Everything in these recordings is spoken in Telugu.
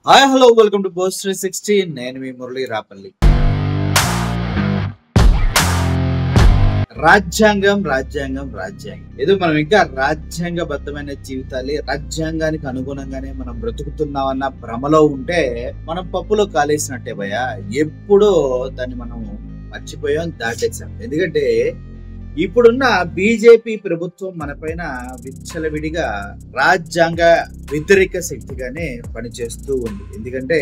Hi hello welcome to post 360. నేను మీ మురళి రాపల్లి. రాజ్యాంగం ఏదో మనం ఇంకా రాజ్యాంగబద్ధమైన జీవితాలే రాజ్యాంగానికి అనుగుణంగానే మనం బ్రతుకుతున్నామన్న భ్రమలో ఉంటే మనం పప్పులో కాలేసినట్టే భయ. ఎప్పుడో దాన్ని మనం మర్చిపోయాం, దాటేసాం. ఎందుకంటే ఇప్పుడున్న బీజేపీ ప్రభుత్వం మన పైన విచ్చలవిడిగా రాజ్యాంగ వ్యతిరేక శక్తిగానే పనిచేస్తూ ఉంది. ఎందుకంటే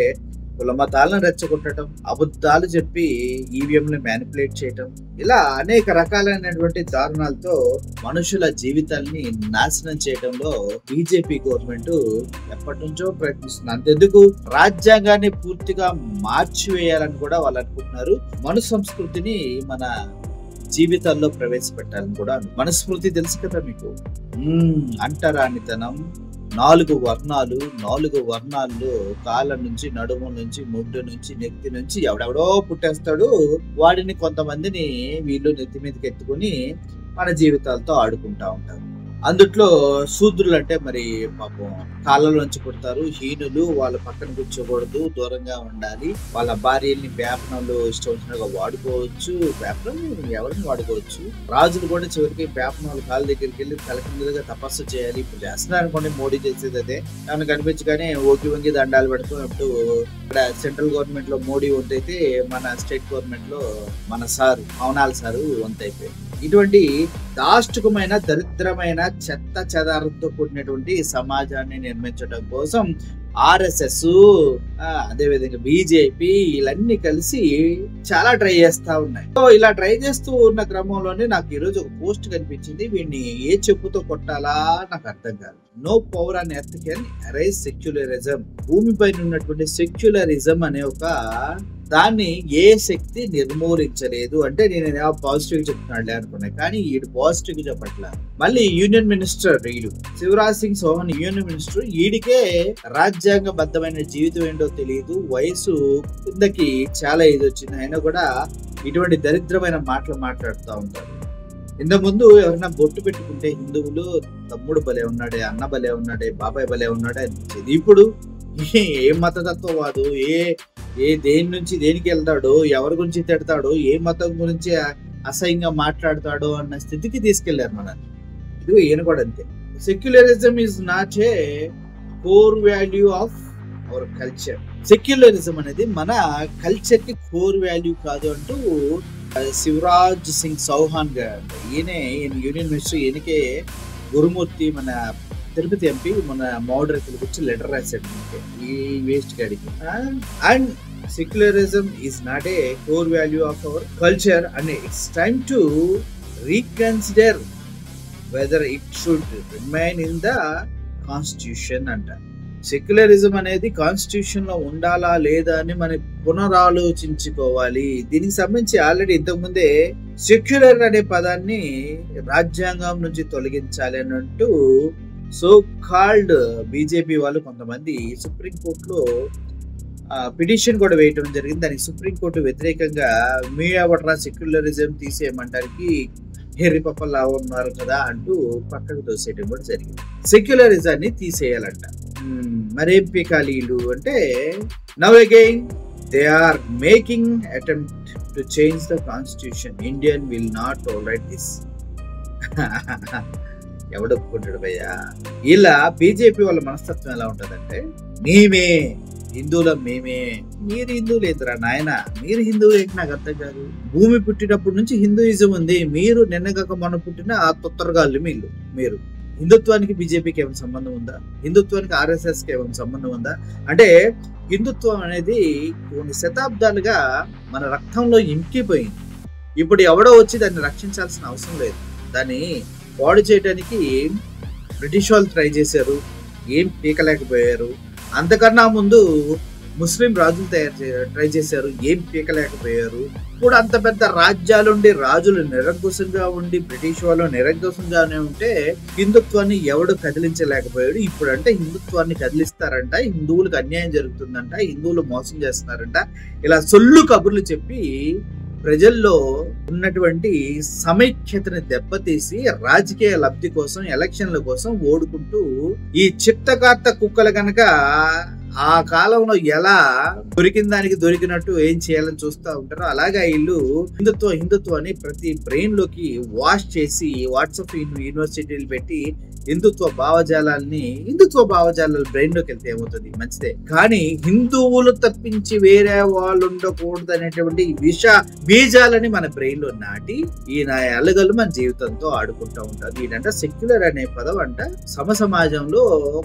కుల మతాలను రెచ్చగొట్టడం, అబద్ధాలు చెప్పి ఈవీఎంలు మ్యానిపులేట్ చేయటం, ఇలా అనేక రకాలైనటువంటి దారుణాలతో మనుషుల జీవితాల్ని నాశనం చేయడంలో బీజేపీ గవర్నమెంట్ ఎప్పటి నుంచో ప్రయత్నిస్తుంది. అంతెందుకు రాజ్యాంగాన్ని పూర్తిగా మార్చివేయాలని కూడా వాళ్ళు అనుకుంటున్నారు. మను సంస్కృతిని మన జీవితాల్లో ప్రవేశపెట్టాలని కూడా. మనస్మృతి తెలుసు కదా మీకు. అంటరానితనం, 4 వర్ణాల్లో కాళ్ళ నుంచి, నడుము నుంచి, ముడ్డు నుంచి, నెత్తి నుంచి ఎవడెవడో పుట్టేస్తాడు. వాడిని కొంతమందిని వీళ్ళు నెత్తి మీదకి ఎత్తుకుని మన జీవితాలతో ఆడుకుంటా ఉంటారు. అందుట్లో శూద్రులు అంటే మరి పాపం కాళ్ళలోంచి పుడతారు, హీనులు, వాళ్ళ పక్కన కూర్చోకూడదు, దూరంగా ఉండాలి. వాళ్ళ భార్యల్ని వేపనలు ఇష్టం వచ్చినట్టుగా వాడుకోవచ్చు. వేపనం ఎవరిని వాడుకోవచ్చు. రాజులు కూడా చివరికి వేపనాలు కాళ్ళ దగ్గరికి వెళ్ళి తలకిందులుగా తపస్సు చేయాలి. ఇప్పుడు చేస్తున్నారు అనుకోండి, మోడీ చేసేది అదే. ఏమైనా కనిపించగానే ఓకి వంగి దండాలు పెడుతున్నట్టు ఇక్కడ సెంట్రల్ గవర్నమెంట్ లో మోడీ వంతైతే మన స్టేట్ గవర్నమెంట్ లో మన సారు పవనాల్ సారు వంతైపోయింది. ఇటువంటి దాష్టికమైన, దరిద్రమైన, చెత్త చెదారంతో కూడినటువంటి సమాజాన్ని నిర్మించడం కోసం ఆర్ఎస్ఎస్, అదేవిధంగా బీజేపీ వీళ్ళన్నీ కలిసి చాలా ట్రై చేస్తా ఉన్నాయి. సో ఇలా ట్రై చేస్తూ ఉన్న క్రమంలోనే నాకు ఈరోజు ఒక పోస్ట్ కనిపించింది. వీడిని ఏ చెప్పుతో కొట్టాలా నాకు అర్థం కాదు. No power on earth can erase secularism. భూమిపైన ఉన్నటువంటి సెక్యులరిజం అనే ఒక దాన్ని ఏ శక్తి నిర్మూలించలేదు అంటే నేను పాజిటివ్ చెప్తున్నాడులే అనుకున్నా. కానీ ఈడు పాజిటివ్ చెప్పట్లా. మళ్ళీ యూనియన్ మినిస్టర్ వీడు శివరాజ్ సింగ్ చౌహాన్ యూనియన్ మినిస్టర్, ఈడికే రాజ్యాంగబద్ధమైన జీవితం ఏంటో తెలియదు. వయసు కిందకి చాలా ఏజ్ వచ్చింది, అయినా కూడా ఇటువంటి దరిద్రమైన మాటలు మాట్లాడుతూ ఉంటారు. ఇంత ముందు ఎవరైనా బొట్టు పెట్టుకుంటే హిందువులు తమ్ముడు భలే ఉన్నాడే, అన్న భలే ఉన్నాడే, బాబాయ్ భలే ఉన్నాడే అనిపించేది. ఇప్పుడు ఏ మతతత్వవాదు, ఏ దేని నుంచి దేనికి వెళ్తాడో, ఎవరి గురించి తిడతాడో, ఏ మతం గురించి అసహ్యంగా మాట్లాడతాడో అన్న స్థితికి తీసుకెళ్లారు మనల్ని. ఇది ఈయన కూడా అంతే. Secularism is not a core value of our culture. Secularism అనేది మన కల్చర్ కి కోర్ వాల్యూ కాదు అంటూ శివరాజ్ సింగ్ చౌహాన్ గారు, ఈయన యూనియన్ మినిస్టర్, ఈయనకే గురుమూర్తి మన తిరుపతి ఎంపీ మన మోడరేట్ల గురించి లెటర్ రాశాడు ఈ వేస్ట్ గాడికి. And secularism is not a core value of our culture and it's time to reconsider whether it should remain in the constitution అంట. సెక్యులరిజం అనేది కాన్స్టిట్యూషన్ లో ఉండాలా లేదా అని మనం పునరాలోచించుకోవాలి. దీనికి సంబంధించి ఆల్రెడీ ఇంతకుముందే సెక్యులర్ అనే పదాన్ని రాజ్యాంగం నుంచి తొలగించాలి అన్నట్టు సో కాల్డ్ బీజేపీ వాళ్ళు కొంతమంది సుప్రీంకోర్టులో పిటిషన్ కూడా వేయటం జరిగింది. దానికి సుప్రీంకోర్టు వ్యతిరేకంగా మీ ఎవట్రా సెక్యులరిజం తీసేయమంటానికి హెర్రి పప్పల్లా ఉన్నారు కదా అంటూ పక్కకు తోసేయటం కూడా జరిగింది. సెక్యులరిజాన్ని తీసేయాలంట. మరేం పీకాలీలు అంటే now again they are making attempt to change the constitution. Indian will not tolerate this. ఎవడొప్పుకుంటాడు భయ్యా? ఇలా బీజేపీ వాళ్ళ మనస్తత్వం ఎలా ఉంటదంటే, మేమే హిందువులం, మీరు హిందువులు ఏంటరా నాయన, మీరు హిందువులు ఏంటి నాకు అర్థం కాదు. భూమి పుట్టినప్పటి నుంచి హిందూయిజం ఉంది. మీరు నిన్నగాక మొన్న పుట్టిన ఆ తొత్తరగాళ్ళు మీరు. హిందుత్వానికి బీజేపీకి ఏమైనా సంబంధం ఉందా? హిందుత్వానికి ఆర్ఎస్ఎస్ కి ఏమైనా సంబంధం ఉందా? అంటే హిందుత్వం అనేది కొన్ని శతాబ్దాలుగా మన రక్తంలో ఇంకిపోయింది. ఇప్పుడు ఎవడో వచ్చి దాన్ని రక్షించాల్సిన అవసరం లేదు. దాన్ని పాడు చేయడానికి బ్రిటిష్ వాళ్ళు ట్రై చేశారు, ఏం పీకలేకపోయారు. అంతకన్నా ముందు ముస్లిం రాజులు ట్రై చేశారు, ఏం పీకలేకపోయారు. ఇప్పుడు అంత పెద్ద రాజ్యాలుండి రాజులు నిరంకుశంగా ఉండి బ్రిటిష్ వాళ్ళు నిరంకుశంగానే ఉంటే హిందుత్వాన్ని ఎవడు కదిలించలేకపోయాడు. ఇప్పుడు అంటే హిందుత్వాన్ని కదిలిస్తారంట, హిందువులకు అన్యాయం జరుగుతుందంట, హిందువులు మోసం చేస్తున్నారంట, ఇలా సొల్లు కబుర్లు చెప్పి ప్రజల్లో ఉన్నటువంటి సమైక్యతని దెబ్బతీసి రాజకీయ లబ్ధి కోసం, ఎలక్షన్ల కోసం ఓడుకుంటూ ఈ చిత్తకార్త కుక్కలు గనక ఆ కాలంలో ఎలా దొరికిన దానికి దొరికినట్టు ఏం చేయాలని చూస్తూ ఉంటారో అలాగే వీళ్ళు హిందుత్వం అని ప్రతి బ్రెయిన్ లోకి వాష్ చేసి వాట్సాప్ యూనివర్సిటీలు పెట్టి హిందుత్వ భావజాలాలు బ్రెయిన్ లోకి వెళ్తే ఏమవుతుంది? మంచిదే. కానీ హిందువులు తప్పించి వేరే వాళ్ళు ఉండకూడదు అనేటువంటి విష బీజాలని మన బ్రెయిన్ లో నాటి ఈయన అల్లగలు మన జీవితంతో ఆడుకుంటూ ఉంటారు. ఈయనంట సెక్యులర్ అనే పదం అంట సమాజంలో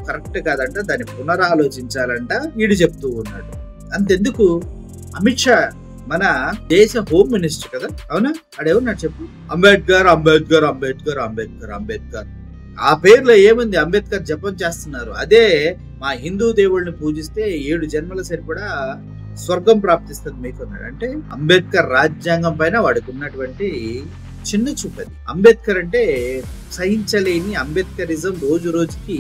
కరెక్ట్ కాదంట, దాన్ని పునరాలోచించాలంట ఈడు చెప్తూ ఉన్నాడు. అంతెందుకు, అమిత్ షా మన దేశ హోమ్ మినిస్టర్ కదా, అవునా? ఆడేమన్నాడు చెప్పు? అంబేద్కర్ అంబేద్కర్ అంబేద్కర్ అంబేద్కర్ అంబేద్కర్. ఆ పేర్లో ఏముంది? అంబేద్కర్ జపం చేస్తున్నారు. అదే మా హిందూ దేవుళ్ళని పూజిస్తే 7 జన్మల సరిపడా స్వర్గం ప్రాప్తిస్తుంది మీకు అన్నాడు. అంటే అంబేద్కర్ రాజ్యాంగం పైన వాడికి ఉన్నటువంటి చిన్న చూపది. అంబేద్కర్ అంటే సహించలేని అంబేద్కరిజం రోజు రోజుకి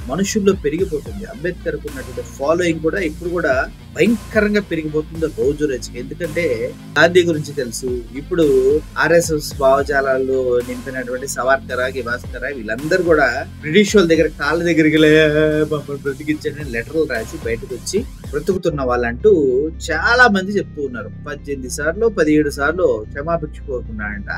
మనుషుల్లో పెరిగిపోతుంది. అంబేద్కర్ ఉన్నటువంటి ఫాలోయింగ్ కూడా ఇప్పుడు కూడా భయంకరంగా పెరిగిపోతుంది రోజు రోజుకి. ఎందుకంటే గాంధీ గురించి తెలుసు, ఇప్పుడు ఆర్ఎస్ఎస్ భావజాలాల్లో నింపినటువంటి సవార్కరా వీళ్ళందరూ కూడా బ్రిటిష్ వాళ్ళ దగ్గర కాళ్ళ దగ్గరికి బ్రతికించని లెటర్లు రాసి బయటకు వచ్చి బ్రతుకుతున్న వాళ్ళంటూ చాలా మంది చెప్తూ ఉన్నారు. 18 సార్లు 17 సార్లు క్షమాభిక్ష కోరుకున్నారంట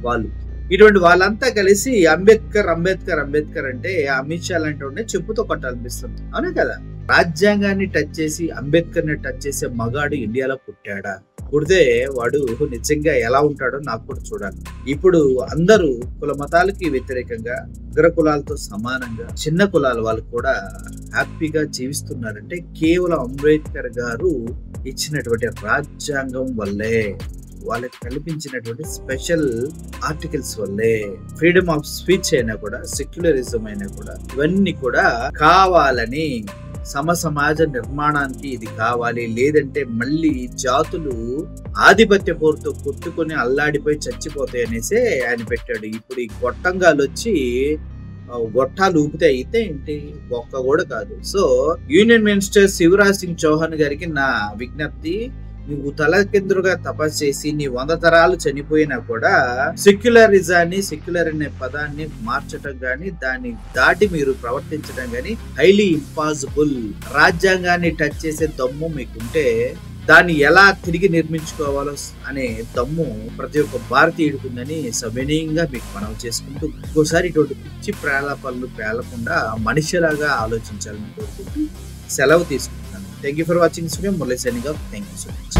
వాళ్ళు. ఇటువంటి వాళ్ళంతా కలిసి అంబేద్కర్ అంబేద్కర్ అంబేద్కర్ అంటే అమిత్ షా లాంటి చెప్పుతో కొట్టాలనిపిస్తుంది, అవునా కదా? రాజ్యాంగాన్ని టచ్ చేసి అంబేద్కర్ ని టచ్ చేసే మగాడు ఇండియాలో పుట్టాడా? పుడితే వాడు నిజంగా ఎలా ఉంటాడో నాకు కూడా చూడాలి. ఇప్పుడు అందరూ కుల మతాలకి వ్యతిరేకంగా అగ్ర కులాలతో సమానంగా చిన్న కులాల వాళ్ళు కూడా హ్యాపీగా జీవిస్తున్నారంటే కేవలం అంబేద్కర్ గారు ఇచ్చినటువంటి రాజ్యాంగం వల్లే, వాళ్ళకి కల్పించినటువంటి స్పెషల్ ఆర్టికల్స్ వల్లే. ఫ్రీడమ్ ఆఫ్ స్పీచ్ అయినా కూడా, సెక్యులరిజం అయినా కూడా, ఇవన్నీ కూడా కావాలని సమాజ నిర్మాణానికి ఇది కావాలి. లేదంటే మళ్ళీ జాతులు ఆధిపత్య పోరుతో కొట్టుకుని అల్లాడిపోయి చచ్చిపోతాయి అనేసి ఆయన పెట్టాడు. ఇప్పుడు ఈ గొట్టంగాలు వచ్చి గొట్టాలు ఊపితే అయితే ఏంటి? ఒక్క కూడా కాదు. So union minister Shivraj Singh Chouhan గారికి నా విజ్ఞప్తి, నువ్వు తలకిందులుగా తపస్సు చేసి నీ 100 తరాలు చనిపోయినా కూడా సెక్యులర్ అనే పదాన్ని మార్చడం గాని, దాన్ని దాటి మీరు ప్రవర్తించడం గాని హైలీ ఇంపాసిబుల్. రాజ్యాంగాన్ని టచ్ చేసే దమ్ము మీకుంటే దాన్ని ఎలా తిరిగి నిర్మించుకోవాలో అనే దమ్ము ప్రతి ఒక్క భారతీయుడికుందని సవినయంగా మీకు మనవి చేసుకుంటూ, ఇంకోసారి ఇటువంటి పిచ్చి ప్రేలాపాలను పేలకుండా మనిషిలాగా ఆలోచించాలని కోరుకుంటూ సెలవు తీసుకుంటున్నాను. Thank you for watching. Murali signing off. Thank you so much.